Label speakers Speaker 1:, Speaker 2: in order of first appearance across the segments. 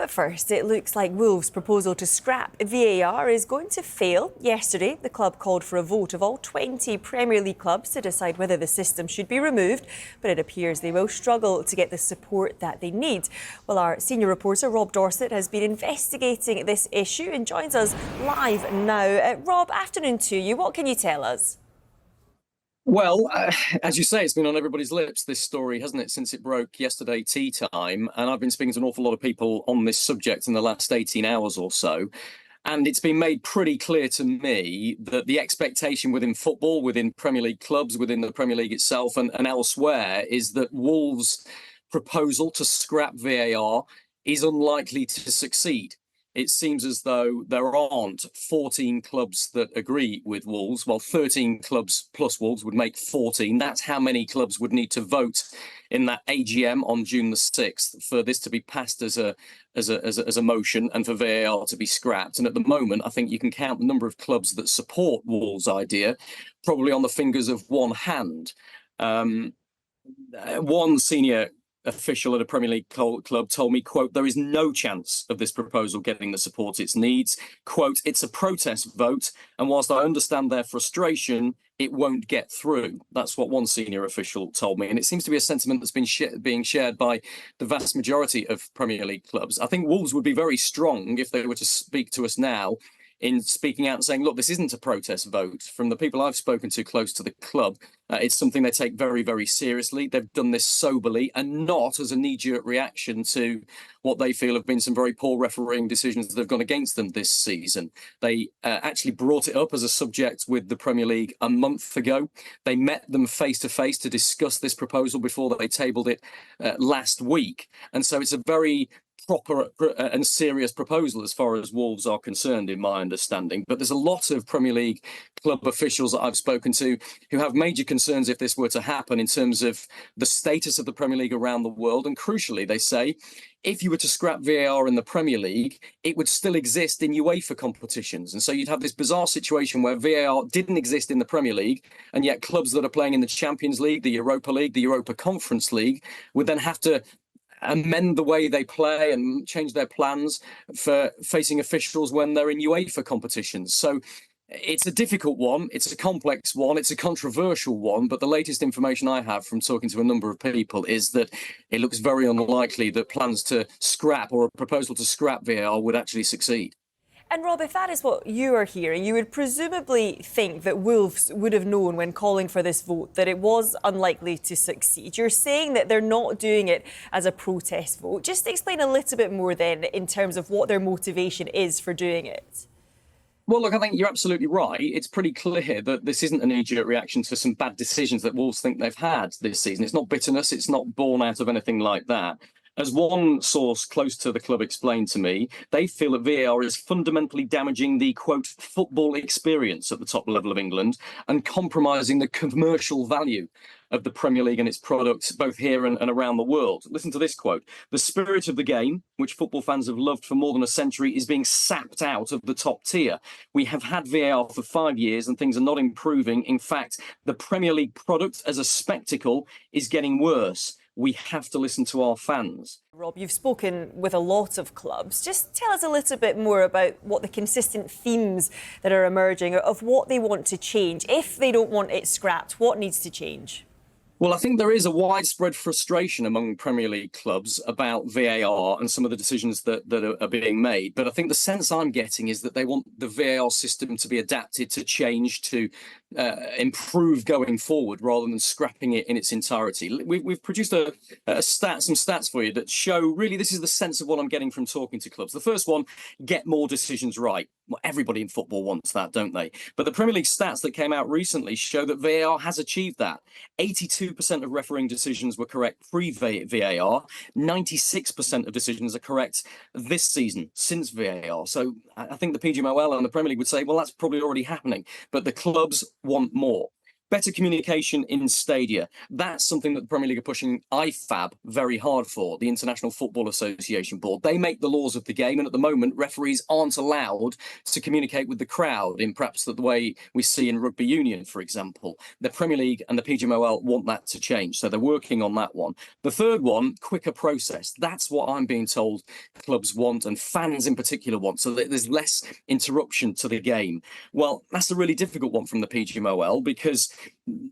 Speaker 1: But first, it looks like Wolves' proposal to scrap VAR is going to fail. Yesterday, the club called for a vote of all 20 Premier League clubs to decide whether the system should be removed, but it appears they will struggle to get the support that they need. Well, our senior reporter, Rob Dorsett, has been investigating this issue and joins us live now. Rob, afternoon to you. What can you tell us?
Speaker 2: Well, as you say, it's been on everybody's lips, this story, hasn't it, since it broke yesterday tea time. And I've been speaking to an awful lot of people on this subject in the last 18 hours or so. And it's been made pretty clear to me that the expectation within football, within Premier League clubs, within the Premier League itself and elsewhere is that Wolves' proposal to scrap VAR is unlikely to succeed. It seems as though there aren't 14 clubs that agree with Wolves. Well, 13 clubs plus Wolves would make 14. That's how many clubs would need to vote in that AGM on June the 6th for this to be passed as a motion and for VAR to be scrapped. And at the moment, I think you can count the number of clubs that support Wolves' idea probably on the fingers of one hand. One senior official at a Premier League club told me, quote, "There is no chance of this proposal getting the support it needs. Quote, it's a protest vote, and whilst I understand their frustration, it won't get through." That's what one senior official told me. And it seems to be a sentiment that's been being shared by the vast majority of Premier League clubs. I think Wolves would be very strong if they were to speak to us now in speaking out and saying, look, this isn't a protest vote. From the people I've spoken to close to the club, it's something they take very, very seriously. They've done this soberly and not as a knee-jerk reaction to what they feel have been some very poor refereeing decisions that have gone against them this season. They actually brought it up as a subject with the Premier League a month ago. They met them face-to-face to discuss this proposal before they tabled it last week. And so it's a very proper and serious proposal as far as Wolves are concerned, in my understanding. But there's a lot of Premier League club officials that I've spoken to who have major concerns if this were to happen in terms of the status of the Premier League around the world. And crucially, they say, if you were to scrap VAR in the Premier League, it would still exist in UEFA competitions. And so you'd have this bizarre situation where VAR didn't exist in the Premier League, and yet clubs that are playing in the Champions League, the Europa League, the Europa Conference League would then have to amend the way they play and change their plans for facing officials when they're in UEFA competitions. So it's a difficult one. It's a complex one. It's a controversial one. But the latest information I have from talking to a number of people is that it looks very unlikely that plans to scrap or a proposal to scrap VAR would actually succeed.
Speaker 1: And Rob, if that is what you are hearing, you would presumably think that Wolves would have known when calling for this vote that it was unlikely to succeed. You're saying that they're not doing it as a protest vote. Just explain a little bit more then in terms of what their motivation is for doing it.
Speaker 2: Well, look, I think you're absolutely right. It's pretty clear that this isn't a knee-jerk reaction to some bad decisions that Wolves think they've had this season. It's not bitterness. It's not born out of anything like that. As one source close to the club explained to me, they feel that VAR is fundamentally damaging the, quote, football experience at the top level of England and compromising the commercial value of the Premier League and its products, both here and around the world. Listen to this quote. "The spirit of the game, which football fans have loved for more than a century, is being sapped out of the top tier. We have had VAR for 5 years and things are not improving. In fact, the Premier League product as a spectacle is getting worse. We have to listen to our fans."
Speaker 1: Rob, you've spoken with a lot of clubs. Just tell us a little bit more about what the consistent themes that are emerging of what they want to change. If they don't want it scrapped, what needs to change?
Speaker 2: Well, I think there is a widespread frustration among Premier League clubs about VAR and some of the decisions that are being made. But I think the sense I'm getting is that they want the VAR system to be adapted, to change, to improve going forward rather than scrapping it in its entirety. We've produced some stats for you that show really this is the sense of what I'm getting from talking to clubs. The first one, get more decisions right. Well, everybody in football wants that, don't they? But the Premier League stats that came out recently show that VAR has achieved that. 82% of refereeing decisions were correct pre-VAR. 96% of decisions are correct this season since VAR. So I think the PGMOL and the Premier League would say, well, that's probably already happening. But the clubs want more. Better communication in stadia. That's something that the Premier League are pushing IFAB very hard for, the International Football Association Board. They make the laws of the game, and at the moment, referees aren't allowed to communicate with the crowd in perhaps the way we see in rugby union, for example. The Premier League and the PGMOL want that to change, so they're working on that one. The third one, quicker process. That's what I'm being told clubs want, and fans in particular want, so that there's less interruption to the game. Well, that's a really difficult one from the PGMOL, because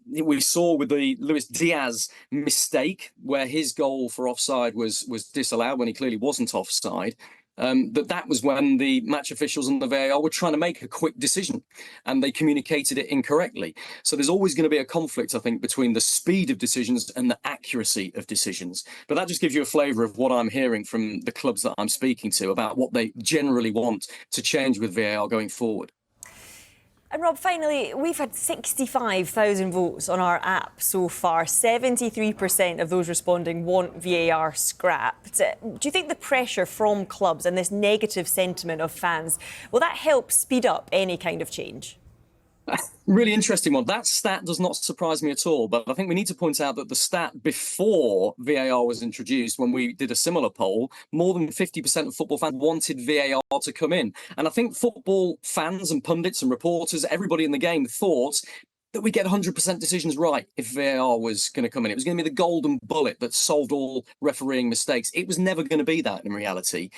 Speaker 2: we saw with the Luis Diaz mistake, where his goal for offside was disallowed when he clearly wasn't offside. That was when the match officials and the VAR were trying to make a quick decision, and they communicated it incorrectly. So there's always going to be a conflict, I think, between the speed of decisions and the accuracy of decisions. But that just gives you a flavour of what I'm hearing from the clubs that I'm speaking to about what they generally want to change with VAR going forward.
Speaker 1: And Rob, finally, we've had 65,000 votes on our app so far. 73% of those responding want VAR scrapped. Do you think the pressure from clubs and this negative sentiment of fans, will that help speed up any kind of change?
Speaker 2: Really interesting one. That stat does not surprise me at all, but I think we need to point out that the stat before VAR was introduced, when we did a similar poll, more than 50% of football fans wanted VAR to come in. And I think football fans and pundits and reporters, everybody in the game, thought that we get 100% decisions right if VAR was going to come in. It was going to be the golden bullet that solved all refereeing mistakes. It was never going to be that in reality.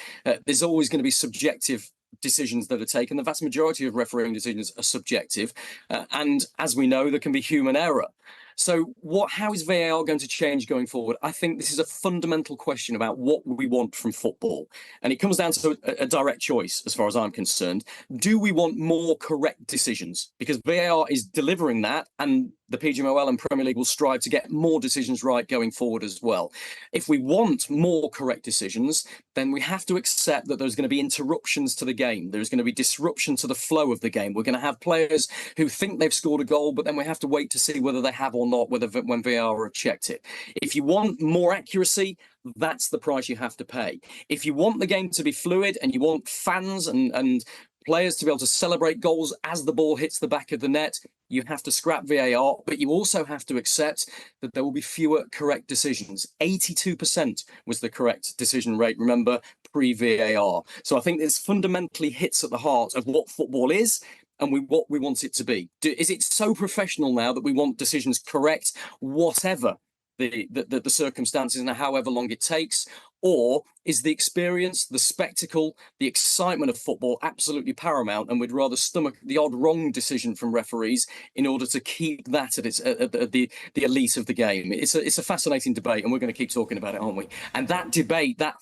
Speaker 2: There's always going to be subjective decisions that are taken. The vast majority of refereeing decisions are subjective. And as we know, there can be human error. So how is VAR going to change going forward? I think this is a fundamental question about what we want from football. And it comes down to a direct choice, as far as I'm concerned. Do we want more correct decisions? Because VAR is delivering that, and the PGMOL and Premier League will strive to get more decisions right going forward as well. If we want more correct decisions, then we have to accept that there's going to be interruptions to the game. There's going to be disruption to the flow of the game. We're going to have players who think they've scored a goal, but then we have to wait to see whether they have or not, when VAR have checked it. If you want more accuracy, that's the price you have to pay. If you want the game to be fluid and you want fans and players to be able to celebrate goals as the ball hits the back of the net, you have to scrap VAR, but you also have to accept that there will be fewer correct decisions. 82% was the correct decision rate, remember, pre-VAR. So I think this fundamentally hits at the heart of what football is and what we want it to be. Is it so professional now that we want decisions correct, whatever the circumstances and however long it takes? Or is the experience, the spectacle, the excitement of football absolutely paramount, and we'd rather stomach the odd wrong decision from referees in order to keep that at the elite of the game? It's a fascinating debate, and we're going to keep talking about it, aren't we? And that debate, that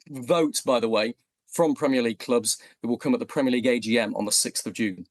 Speaker 2: vote, by the way, from Premier League clubs, that will come at the Premier League AGM on the 6th of June.